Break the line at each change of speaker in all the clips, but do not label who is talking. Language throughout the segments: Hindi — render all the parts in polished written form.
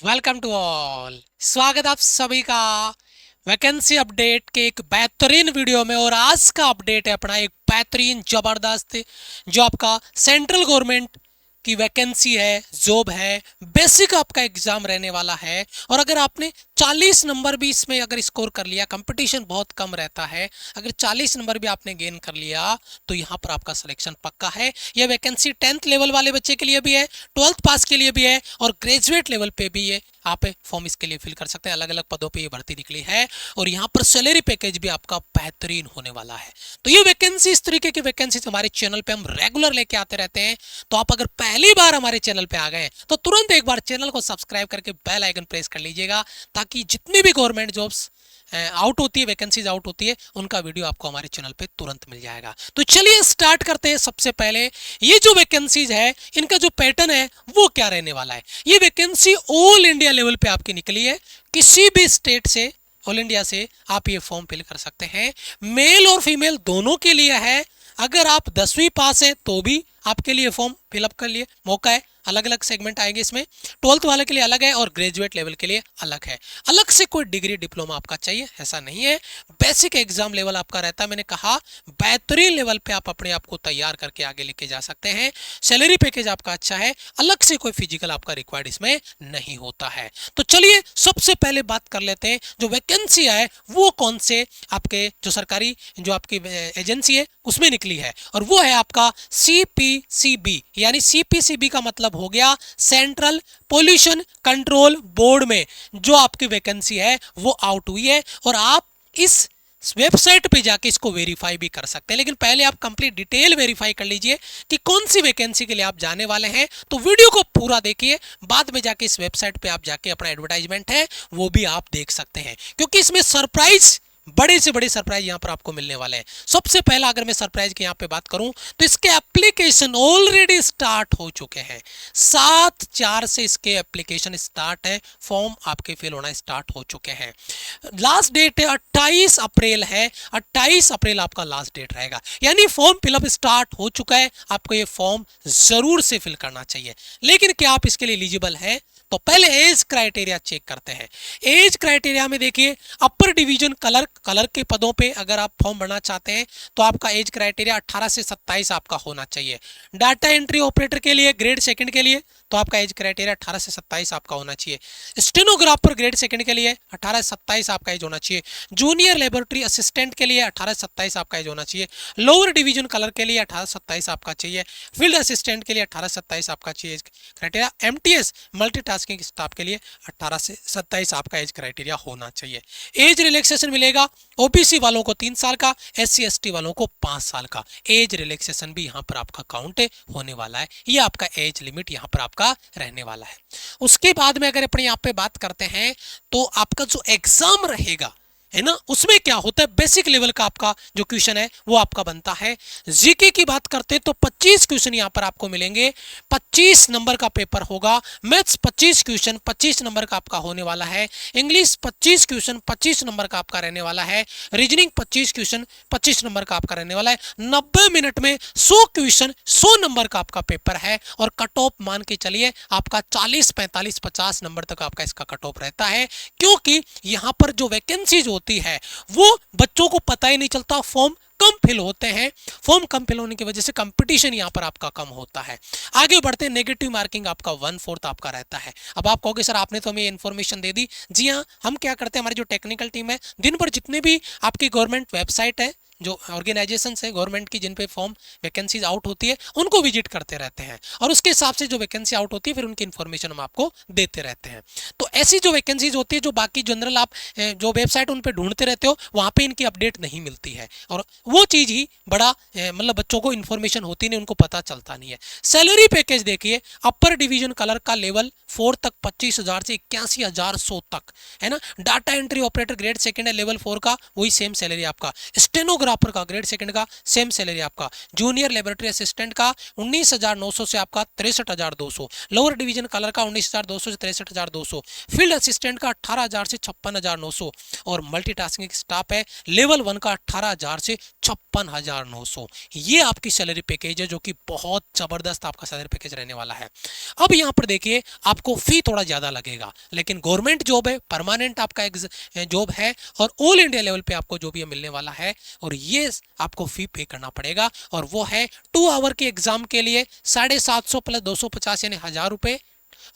Welcome to all. स्वागत आप सभी का वैकेंसी अपडेट के एक बेहतरीन वीडियो में। और आज का अपडेट है अपना एक बेहतरीन जबरदस्त जो आपका सेंट्रल गवर्नमेंट की वैकेंसी है, जॉब है, बेसिक आपका एग्जाम रहने वाला है। और अगर आपने 40 नंबर भी इसमें अगर स्कोर कर लिया, कंपटीशन बहुत कम रहता है, अगर 40 नंबर भी आपने गेन कर लिया तो यहाँ पर आपका सिलेक्शन पक्का है। यह वैकेंसी 10th लेवल वाले बच्चे के लिए भी है, 12th पास के लिए भी है और ग्रेजुएट लेवल पे भी है। आप फॉर्म इसके लिए फिल कर सकते हैं। अलग अलग पदों पे ये भर्ती निकली है और यहाँ पर सैलरी पैकेज भी आपका बेहतरीन होने वाला है। तो ये वैकेंसी, इस तरीके की वैकेंसी हमारे चैनल पे हम रेगुलर लेके आते रहते हैं। तो आप अगर पहली बार हमारे चैनल पे आ गए तो तुरंत एक बार चैनल को सब्सक्राइब करके बेल आइकन प्रेस कर लीजिएगा, ताकि जितनी भी गवर्नमेंट जॉब्स आउट होती है, वैकेंसीज आउट होती है, उनका वीडियो आपको हमारे चैनल पे तुरंत मिल जाएगा। तो चलिए स्टार्ट करते हैं। सबसे पहले ये जो वैकेंसीज है, इनका जो पैटर्न है वो क्या रहने वाला है। ये वैकेंसी ऑल इंडिया लेवल पे आपकी निकली है। किसी भी स्टेट से, ऑल इंडिया से आप ये फॉर्म फिल कर सकते हैं। मेल और फीमेल दोनों के लिए है। अगर आप 10वीं पास है तो भी आपके लिए फॉर्म फिलअप कर लिए मौका है। अलग अलग सेगमेंट आएंगे इसमें। 12th वाले के लिए अलग है और ग्रेजुएट लेवल के लिए अलग है। अलग से कोई डिग्री डिप्लोमा आपका चाहिए ऐसा नहीं है। बेसिक एग्जाम लेवल आपका रहता है। मैंने कहा बेहतरीन लेवल पे आप अपने आप को तैयार करके आगे लेके जा सकते हैं। सैलरी पैकेज आपका अच्छा है। अलग से कोई फिजिकल आपका रिक्वायर्ड इसमें नहीं होता है। तो चलिए सबसे पहले बात कर लेते हैं जो वैकेंसी है वो कौन से आपके जो सरकारी जो आपकी एजेंसी है उसमें निकली है। और वो है आपका सीपीसीबी, यानी सीपीसीबी का मतलब हो गया सेंट्रल पोल्यूशन कंट्रोल बोर्ड में जो आपकी वैकेंसी है वो आउट हुई है। और आप इस वेबसाइट पे जाके इसको वेरीफाई भी कर सकते हैं। लेकिन पहले आप कंप्लीट डिटेल वेरीफाई कर लीजिए कि कौन सी वैकेंसी के लिए आप जाने वाले हैं। तो वीडियो को पूरा देखिए, बाद में जाके इस वेबसाइट पे आप जाके अपना एडवर्टाइजमेंट है वो भी आप देख सकते हैं, क्योंकि इसमें सरप्राइज, बड़े से बड़े सरप्राइज यहां पर आपको मिलने वाले हैं। सबसे पहला अगर मैं सरप्राइज की यहां पे बात करूं तो इसके एप्लीकेशन ऑलरेडी स्टार्ट हो चुके हैं। 7/4 से इसके एप्लीकेशन स्टार्ट है। फॉर्म आपके फिल होना स्टार्ट हो चुके हैं। लास्ट डेट है 28 अप्रैल है। 28 अप्रैल आपका लास्ट डेट रहेगा, यानी फॉर्म फिलअप स्टार्ट हो चुका है। आपको ये फॉर्म जरूर से फिल करना चाहिए। लेकिन क्या आप इसके लिए एलिजिबल है? तो पहले एज क्राइटेरिया चेक करते हैं। एज क्राइटेरिया में देखिए, अपर डिवीजन कलर के पदों पे अगर आप फॉर्म भरना चाहते हैं तो आपका एज क्राइटेरिया 18 से 27 आपका होना चाहिए। डाटा एंट्री ऑपरेटर के लिए ग्रेड सेकंड के लिए तो आपका एज क्राइटेरिया 18 से 27 आपका होना चाहिए। स्टेनोग्राफर ग्रेड सेकंड के लिए 18 से 27 आपका एज होना चाहिए। जूनियर लेबोरेटरी असिस्टेंट के लिए 18 से 27 आपका एज होना चाहिए। लोअर डिवीजन कलर के लिए 18 से 27 आपका चाहिए। फील्ड असिस्टेंट के लिए 18 से 27 आपका चाहिए age criteria. MTS multitasking staff के लिए 18 से 27 आपका एज क्राइटेरिया होना चाहिए। एज रिलैक्सेशन मिलेगा ओबीसी वालों को 3 साल का, एससी एसटी वालों को 5 साल का। एज रिलैक्सेशन भी यहां पर आपका काउंट होने वाला है। ये आपका एज लिमिट यहां पर आपका रहने वाला है। उसके बाद में अगर अपने यहाँ पे बात करते हैं तो आपका जो एग्जाम रहेगा है ना, उसमें क्या होता है, बेसिक लेवल का आपका जो क्वेश्चन है वो आपका बनता है। जीके की बात करते हैं तो 25 क्वेश्चन यहां पर आपको मिलेंगे। 25 नंबर का पेपर होगा। मैथ्स 25 क्वेश्चन 25 नंबर का आपका होने वाला है। इंग्लिश 25 क्वेश्चन 25 नंबर का आपका रहने वाला है। रीजनिंग 25 क्वेश्चन 25 नंबर का आपका रहने वाला है। 90 मिनट में 100 क्वेश्चन 100 नंबर का आपका पेपर है। और कट ऑफ मान के चलिए आपका 40 45 50 नंबर तक आपका इसका कट ऑफ रहता है, क्योंकि यहां पर जो वैकेंसीज होती है वो बच्चों को पता ही नहीं चलता। फॉर्म कम फिल होते हैं। फॉर्म कम फिल होने की वजह से कंपटीशन यहां पर आपका कम होता है। आगे बढ़ते हैं। नेगेटिव मार्किंग आपका 1/4 आपका रहता है। अब आप कहोगे सर आपने तो हमें इन्फॉर्मेशन दे दी। जी हाँ, हम क्या करते हैं, हमारी जो टेक्निकल टीम है दिन भर जितने भी आपकी गवर्नमेंट वेबसाइट है, जो ऑर्गेनाइजेशन है गवर्नमेंट की जिन पे फॉर्म वैकेंसीज आउट होती है उनको विजिट करते रहते हैं। और उसके हिसाब से जो वैकेंसी आउट होती है फिर उनकी इन्फॉर्मेशन हम आपको देते रहते हैं। तो ऐसी जो वैकेंसीज होती है जो बाकी जनरल आप जो वेबसाइट उन पे ढूंढते रहते हो वहां पे इनकी अपडेट नहीं मिलती है। और वो चीज ही बड़ा मतलब बच्चों को इन्फॉर्मेशन होती नहीं, उनको पता चलता नहीं है। सैलरी पैकेज देखिए, अपर डिवीजन कलर का लेवल 4 तक 25,000 से 81,100 तक है ना। Data entry operator grade second है लेवल 4 का, वही सेम सैलरी आपका। स्टेनोग्राफर का ग्रेड सेकंड का सेम सैलरी आपका। जूनियर लेबोरेटरी असिस्टेंट का 19,900 से आपका 63,200। लोअर डिवीजन कलर का 19,200 से 63,200। फील्ड असिस्टेंट का 18,000 से 56,900। और मल्टीटास्किंग स्टाफ है लेवल 1 का 18,000 से 56,900। ये आपकी सैलरी पैकेज है जो कि बहुत जबरदस्त आपका सैलरी पैकेज रहने वाला है। अब यहां पर देखिए, आप आपको फी थोड़ा ज़्यादा लगेगा, लेकिन गवर्नमेंट जॉब है, परमानेंट आपका जॉब है और ऑल इंडिया लेवल पे आपको जो भी मिलने वाला है, और ये आपको फी पे करना पड़ेगा। और वो है 2 आवर के एग्जाम के लिए 750 प्लस 250 यानी 1000 रुपये,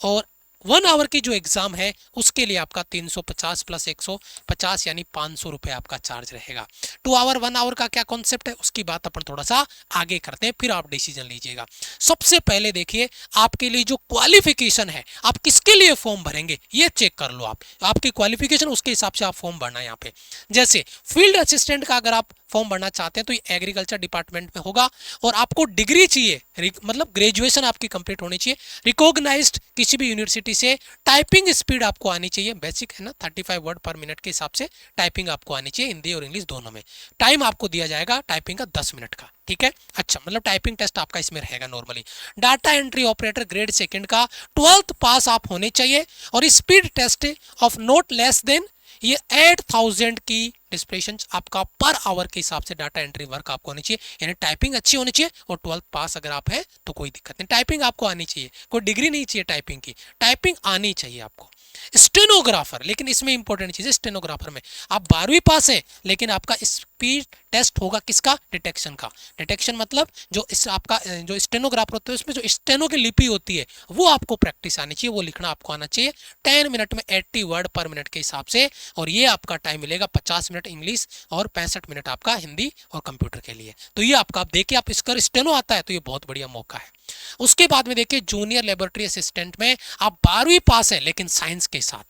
और 1 आवर की जो एग्जाम है उसके लिए आपका 350 प्लस 150 यानी 500 रुपये आपका चार्ज रहेगा। 2 आवर 1 आवर का क्या कॉन्सेप्ट है उसकी बात अपन थोड़ा सा आगे करते हैं, फिर आप डिसीजन लीजिएगा। सबसे पहले देखिए आपके लिए जो क्वालिफिकेशन है, आप किसके लिए फॉर्म भरेंगे ये चेक कर लो। आप आपकी क्वालिफिकेशन उसके हिसाब से आप फॉर्म भरना है। यहाँ पे जैसे फील्ड असिस्टेंट का अगर आप फॉर्म भरना चाहते हैं तो ये एग्रीकल्चर डिपार्टमेंट में होगा, और आपको डिग्री चाहिए, मतलब ग्रेजुएशन आपकी कंप्लीट होनी चाहिए, रिकॉग्नाइज्ड किसी भी यूनिवर्सिटी से। टाइपिंग स्पीड आपको आनी चाहिए, बेसिक है ना, 35 वर्ड पर मिनट के हिसाब से टाइपिंग आपको आनी चाहिए, हिंदी और इंग्लिश दोनों में। टाइम आपको दिया जाएगा टाइपिंग का 10 मिनट का, ठीक है। अच्छा, मतलब टाइपिंग टेस्ट आपका इसमें रहेगा normally. Data entry operator grade second का 12th पास आप होने चाहिए, और speed test of not less than ये 8000 की डिस्प्लेशन आपका पर आवर के हिसाब से डाटा एंट्री वर्क आपको होनी चाहिए, यानी टाइपिंग अच्छी होनी चाहिए, और 12th पास अगर आप है तो कोई दिक्कत नहीं। टाइपिंग आपको आनी चाहिए, कोई डिग्री नहीं चाहिए टाइपिंग की, टाइपिंग आनी चाहिए आपको। स्टेनोग्राफर, लेकिन इसमें इंपॉर्टेंट चीज है, स्टेनोग्राफर में आप 12वीं पास है, लेकिन आपका स्पीड टेस्ट होगा किसका, डिटेक्शन का। डिटेक्शन मतलब जो इस आपका जो स्टेनोग्राफर होता है उसमें जो स्टेनो की लिपि होती है वो आपको प्रैक्टिस आनी चाहिए, वो लिखना आपको आना चाहिए 10 मिनट में 80 वर्ड पर मिनट के हिसाब से, और ये आपका टाइम मिलेगा 50 मिनट इंग्लिश और 65 मिनट आपका हिंदी और कंप्यूटर के लिए। तो ये आपका, आप देखिए आप इसका स्टेनो आता है तो ये बहुत बढ़िया मौका है। उसके बाद में देखिए जूनियर लेबोरेटरी असिस्टेंट में आप 12वीं पास है लेकिन साइंस के साथ।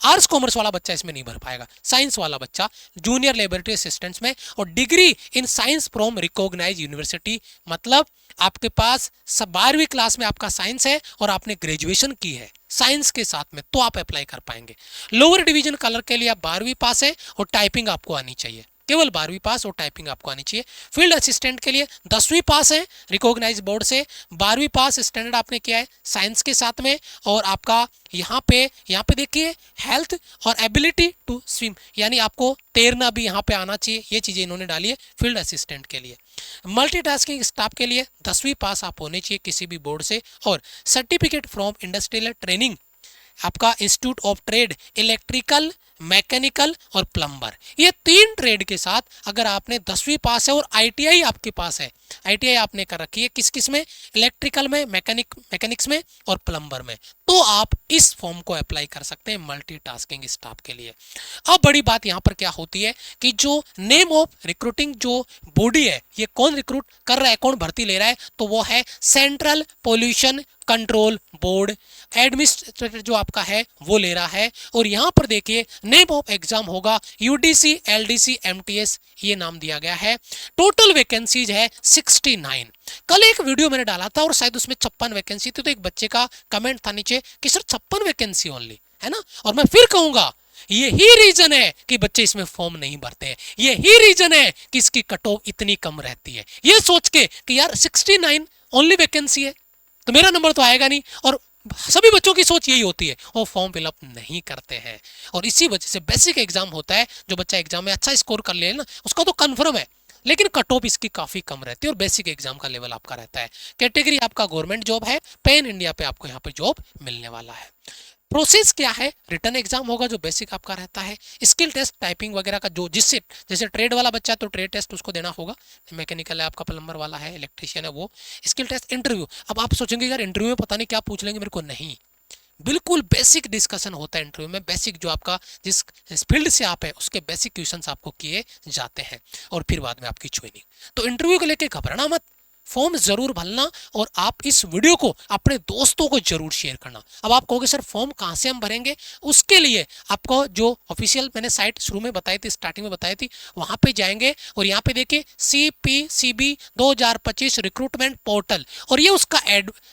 आर्ट्स कॉमर्स वाला बच्चा इसमें नहीं भर पाएगा, साइंस वाला बच्चा जूनियर लेबोरेटरी असिस्टेंट्स में, और degree in science from recognised university, मतलब आपके पास 12वीं क्लास में आपका साइंस है और आपने ग्रेजुएशन की है साइंस के साथ में, तो आप अप्लाई कर पाएंगे। लोअर डिवीजन कलर के लिए आप 12वीं पास है और टाइपिंग आपको आनी चाहिए, केवल 12वीं पास और टाइपिंग आपको आनी चाहिए। फील्ड असिस्टेंट के लिए 10वीं पास है रिकॉग्नाइज्ड बोर्ड से, 12वीं पास स्टैंडर्ड आपने किया है साइंस के साथ में, और आपका यहाँ पे देखिए हेल्थ और एबिलिटी टू स्विम, यानी आपको तैरना भी यहाँ पे आना चाहिए, ये चीज़ें इन्होंने डाली है फील्ड असिस्टेंट के लिए। मल्टीटास्किंग स्टाफ के लिए 10वीं पास आप होने चाहिए किसी भी बोर्ड से, और सर्टिफिकेट फ्रॉम इंडस्ट्रियल ट्रेनिंग आपका institute of trade, electrical, mechanical और प्लम्बर, ये 3 ट्रेड के साथ अगर आपने 10वीं पास है और आईटीआई आपके पास है, आईटीआई आपने कर रखी है किस किस में, इलेक्ट्रिकल में, मैकेनिक्स में और प्लम्बर में, तो आप इस फॉर्म को अप्लाई कर सकते हैं मल्टीटास्किंग स्टाफ के लिए। अब बड़ी बात यहाँ पर क्या होती है कि जो नेम ऑफ रिक्रूटिंग जो बॉडी है, ये कौन रिक्रूट कर रहा है, कौन भर्ती ले रहा है, तो वो है central pollution control board, administrator जो आपका है वो ले रहा है। और यहाँ पर देखिए नेम ऑफ एग्जाम होगा यूडीसी, एलडीसी, एमटीएस, ये नाम दिया गया है। टोटल वैकेंसीज है 69। कल एक वीडियो मैंने डाला था और शायद उसमें 56 वैकेंसी थी, तो एक बच्चे का कमेंट था नीचे कि सर 56 वैकेंसी ओनली है ना, और मैं फिर कहूंगा यही रीजन है कि बच्चे इसमें फॉर्म नहीं भरते हैं, यही रीजन है कि इसकी कट ऑफ इतनी कम रहती है, ये सोच के कि यार 69 ओनली वैकेंसी है तो मेरा नंबर तो आएगा नहीं, और सभी बच्चों की सोच यही होती है, वो फॉर्म फिलअप नहीं करते हैं, और इसी वजह से बेसिक एग्जाम होता है, जो बच्चा एग्जाम में अच्छा स्कोर कर ले ना उसका तो कन्फर्म है, लेकिन कट ऑफ इसकी काफी कम रहती है, और बेसिक एग्जाम का लेवल आपका रहता है। कैटेगरी आपका गवर्नमेंट जॉब है, पैन इंडिया पे आपको यहाँ पे जॉब मिलने वाला है। प्रोसेस क्या है, रिटर्न एग्जाम होगा जो बेसिक आपका रहता है, स्किल टेस्ट टाइपिंग वगैरह का, जो जिससे जैसे ट्रेड वाला बच्चा है तो ट्रेड टेस्ट उसको देना होगा, मैकेनिकल है आपका, प्लम्बर वाला है, इलेक्ट्रिशियन है वो, स्किल टेस्ट, इंटरव्यू। अब आप सोचेंगे यार इंटरव्यू में पता नहीं क्या पूछ लेंगे मेरे को, नहीं, बिल्कुल बेसिक डिस्कशन होता है इंटरव्यू में, बेसिक जो आपका जिस फील्ड से आप है उसके बेसिक क्वेश्चंस आपको किए जाते हैं, और फिर बाद में आपकी ज्वाइनिंग। तो इंटरव्यू को लेकर घबराना मत, फॉर्म जरूर भरना, और आप इस वीडियो को अपने दोस्तों को जरूर शेयर करना। अब आप कहोगे सर फॉर्म कहाँ से हम भरेंगे, उसके लिए आपको जो ऑफिशियल मैंने साइट शुरू में बताई थी, स्टार्टिंग में बताई थी, वहां पे जाएंगे और यहाँ पे देखिए CPCB 2025 रिक्रूटमेंट पोर्टल, और ये उसका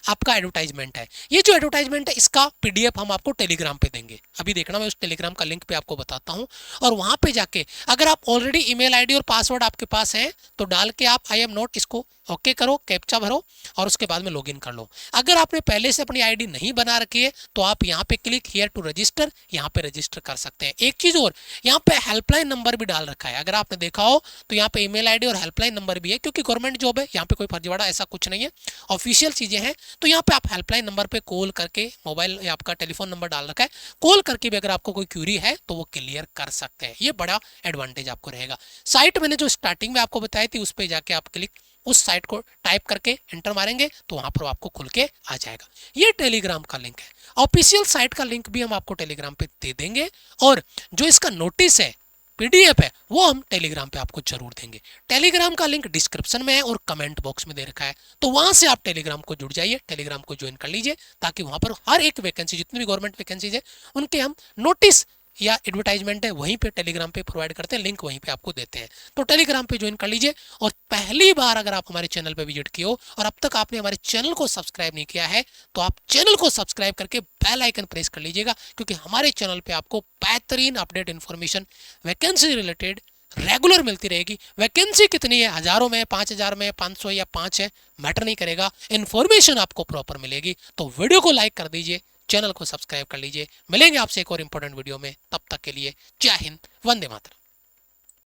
आपका एडवर्टाइजमेंट है। ये जो एडवर्टाइजमेंट है इसका PDF हम आपको टेलीग्राम पे देंगे, अभी देखना मैं उस टेलीग्राम का लिंक पे आपको बताता हूँ, और वहां पे जाके अगर आप ऑलरेडी email ID और पासवर्ड आपके पास है तो डाल के आप I am not इसको ओके करो, कैप्चा भरो और उसके बाद में लॉगिन कर लो। अगर आपने पहले से अपनी आईडी नहीं बना रखी है तो आप यहाँ पे क्लिक हियर टू रजिस्टर, यहाँ पे रजिस्टर कर सकते हैं। एक चीज और, यहाँ पे हेल्पलाइन नंबर भी डाल रखा है, अगर आपने देखा हो तो यहाँ पे ईमेल आईडी और हेल्पलाइन नंबर भी है, क्योंकि गवर्नमेंट जॉब है, यहाँ पे कोई फर्जीवाड़ा ऐसा कुछ नहीं है, ऑफिशियल चीजें हैं। तो यहाँ पे आप हेल्पलाइन नंबर पे कॉल करके, मोबाइल या आपका टेलीफोन नंबर डाल रखा है, कॉल करके भी अगर आपको कोई क्यूरी है तो वो क्लियर कर सकते हैं। ये बड़ा एडवांटेज आपको रहेगा। साइट मैंने जो स्टार्टिंग में आपको बताई थी उस पर जाके आप क्लिक, उस साइट को टाइप करके एंटर मारेंगे तो वहां पर आपको खुल के आ जाएगा। ये टेलीग्राम का लिंक है। ऑफिशियल साइट का लिंक भी हम आपको टेलीग्राम पे दे देंगे, और जो इसका नोटिस है, पीडीएफ है, वो हम टेलीग्राम पे आपको जरूर देंगे। टेलीग्राम का लिंक डिस्क्रिप्शन में है और कमेंट बॉक्स में दे रखा है, तो वहां से आप टेलीग्राम को जुड़ जाइए, टेलीग्राम को ज्वाइन कर लीजिए, ताकि वहां पर हर एक वैकेंसी, जितनी भी गवर्नमेंट वैकेंसीज है उनके हम नोटिस या एडवर्टाइजमेंट है वहीं पे टेलीग्राम पे प्रोवाइड करते हैं, लिंक वहीं पे आपको देते हैं। तो टेलीग्राम पे ज्वाइन कर लीजिए। और पहली बार अगर आप हमारे चैनल पे विजिट किए हो और अब तक आपने हमारे चैनल को सब्सक्राइब नहीं किया है तो आप चैनल को सब्सक्राइब करके बेल आइकन प्रेस कर लीजिएगा, क्योंकि हमारे चैनल पे आपको बेहतरीन update information vacancy related regular मिलती रहेगी। वैकेंसी कितनी है, हजारों में, 5,000 में, 500 या 5 है, मैटर नहीं करेगा, इन्फॉर्मेशन आपको प्रॉपर मिलेगी। तो वीडियो को लाइक कर दीजिए, चैनल को सब्सक्राइब कर लीजिए। मिलेंगे आपसे एक और इंपॉर्टेंट वीडियो में, तब तक के लिए जय हिंद, वंदे मातरम।